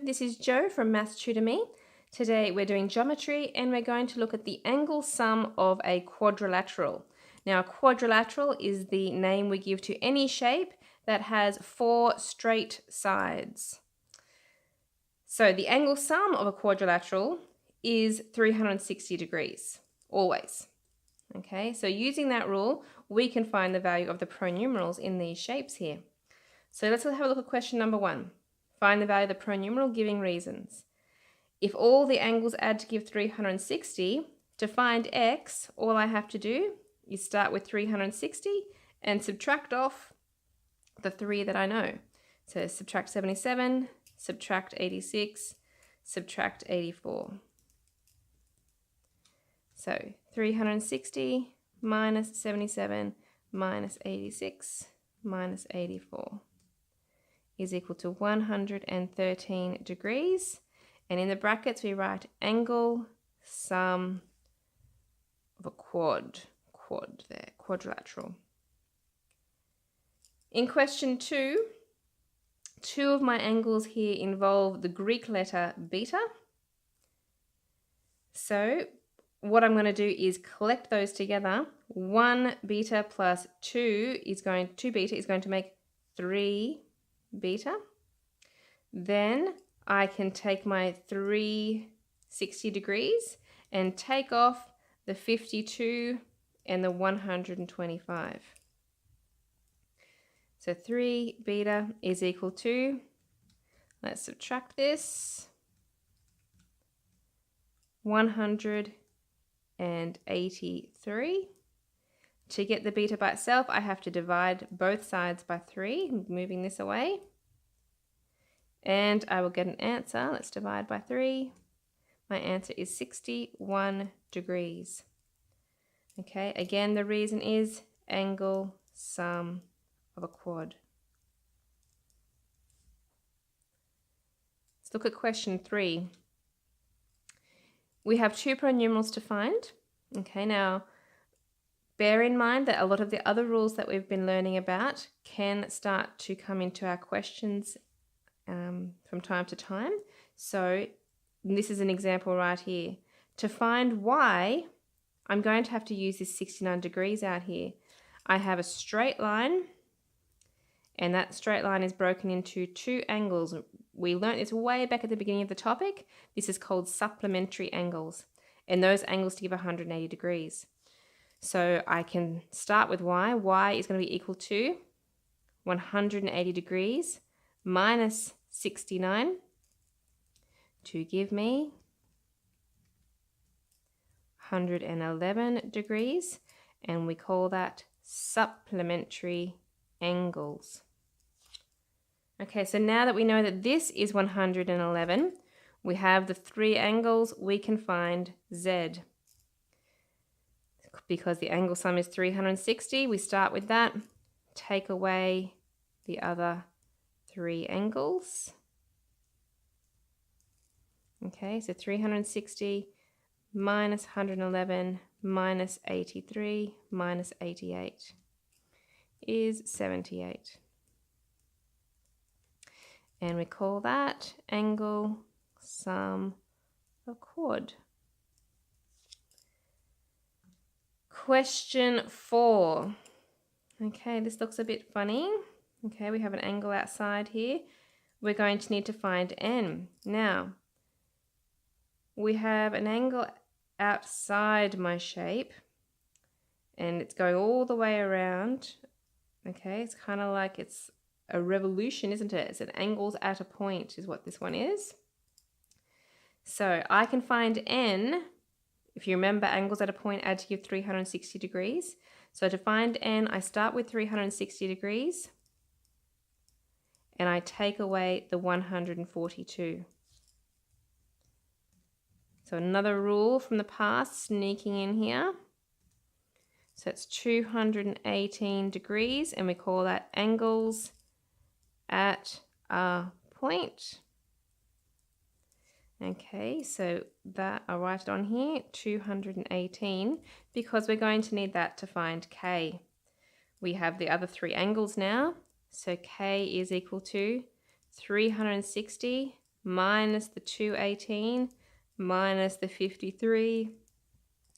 this is Jo from Maths Tutor Me. Today we're doing geometry and we're going to look at the angle sum of a quadrilateral. Now a quadrilateral is the name we give to any shape that has 4 straight sides. So the angle sum of a quadrilateral is 360 degrees, always. Okay, so using that rule, we can find the value of the pronumerals in these shapes here. So let's have a look at question number 1. Find the value of the pronumeral giving reasons. If all the angles add to give 360, to find x, all I have to do is start with 360 and subtract off the 3 that I know. So subtract 77, subtract 86, subtract 84. So 360 minus 77 minus 86 minus 84 is equal to 113 degrees. And in the brackets we write angle sum of a quadrilateral. In question 2, two of my angles here involve the Greek letter beta. So what I'm going to do is collect those together. 1 beta plus 2 beta is going to make 3 beta. Then I can take my 360 degrees and take off the 52 and the 125. So 3 beta is equal to, let's subtract this, 183. To get the beta by itself, I have to divide both sides by 3, moving this away. And I will get an answer. Let's divide by 3. My answer is 61 degrees. Okay, again, the reason is angle sum of a quad. Let's look at question 3. We have 2 pronumerals to find. Okay, now bear in mind that a lot of the other rules that we've been learning about can start to come into our questions from time to time. So this is an example right here. To find y, I'm going to have to use this 69 degrees out here. I have a straight line, and that straight line is broken into 2 angles. We learnt this way back at the beginning of the topic. This is called supplementary angles, and those angles to give 180 degrees. So I can start with y. Y is going to be equal to 180 degrees minus 69 to give me 111 degrees, and we call that supplementary angles. Okay, so now that we know that this is 111, we have the 3 angles, we can find z. Because the angle sum is 360, we start with that, take away the other 3 angles. Okay, so 360 minus 111 minus 83 minus 88 is 78. And we call that angle sum of quad. Question 4. Okay, this looks a bit funny. Okay, we have an angle outside here. We're going to need to find n. Now, we have an angle outside my shape, and it's going all the way around. Okay, it's kind of like it's a revolution, isn't it? It's an angles at a point is what this one is. So I can find n. If you remember, angles at a point add to give 360 degrees. So to find n, I start with 360 degrees and I take away the 142. So another rule from the past sneaking in here. So it's 218 degrees, and we call that angles at a point. Okay, so that I'll write it on here, 218, because we're going to need that to find k. We have the other 3 angles now, so k is equal to 360 minus the 218 minus the 53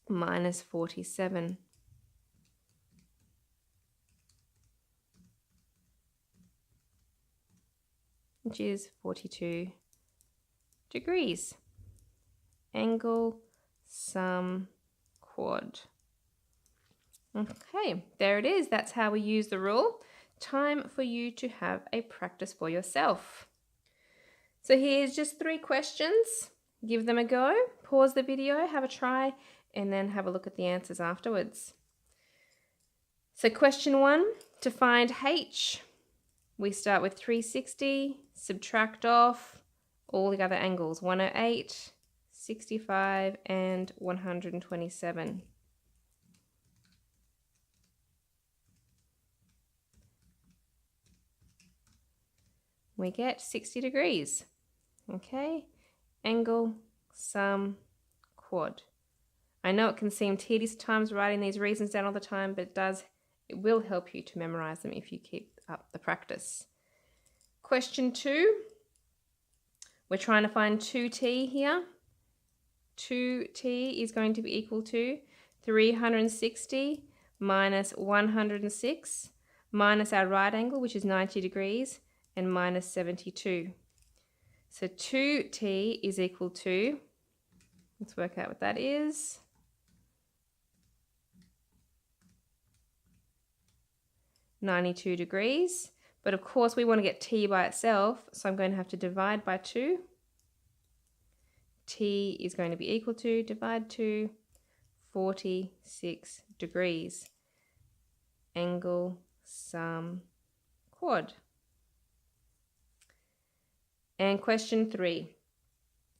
minus 47. Which is 42 degrees. Angle sum quad. Okay, there it is. That's how we use the rule. Time for you to have a practice for yourself. So here's just 3 questions. Give them a go, pause the video, have a try, and then have a look at the answers afterwards. So question 1, to find h, we start with 360, subtract off all the other angles, 108, 65, and 127. We get 60 degrees. Okay, angle sum quad. I know it can seem tedious at times writing these reasons down all the time, but it will help you to memorize them if you keep up the practice. Question 2, we're trying to find 2t here. 2t is going to be equal to 360 minus 106 minus our right angle, which is 90 degrees, and minus 72. So 2t is equal to, let's work out what that is. 92 degrees. But of course we want to get t by itself, so I'm going to have to divide by 2. T is going to be equal to, divide 2, 46 degrees. Angle sum quad. And question 3.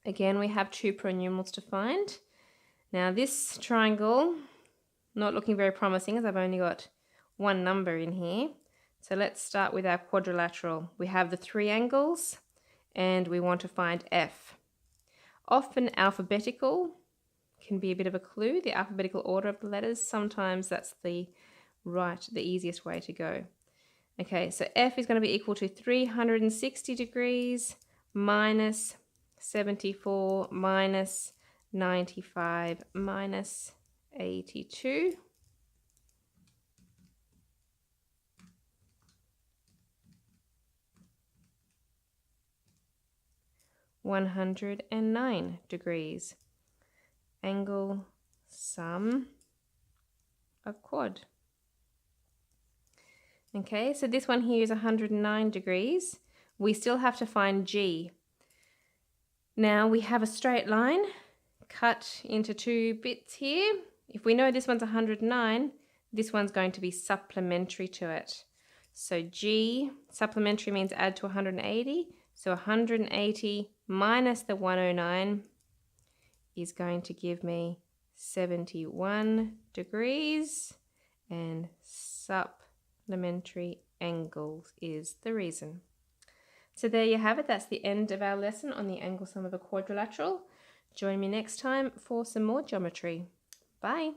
Again, we have 2 pronumerals to find. Now this triangle, not looking very promising as I've only got 1 number in here. So let's start with our quadrilateral. We have the 3 angles and we want to find f. Often alphabetical can be a bit of a clue, the alphabetical order of the letters. Sometimes that's the easiest way to go. Okay, so f is going to be equal to 360 degrees minus 74 minus 95 minus 82. (109 degrees). Angle sum of quad. Okay, so this one here is 109 degrees. We still have to find g. Now we have a straight line cut into 2 bits here. If we know this one's 109, this one's going to be supplementary to it. So g, supplementary means add to 180. So 180 minus the 109 is going to give me 71 degrees, and supplementary angles is the reason. So there you have it. That's the end of our lesson on the angle sum of a quadrilateral. Join me next time for some more geometry. Bye.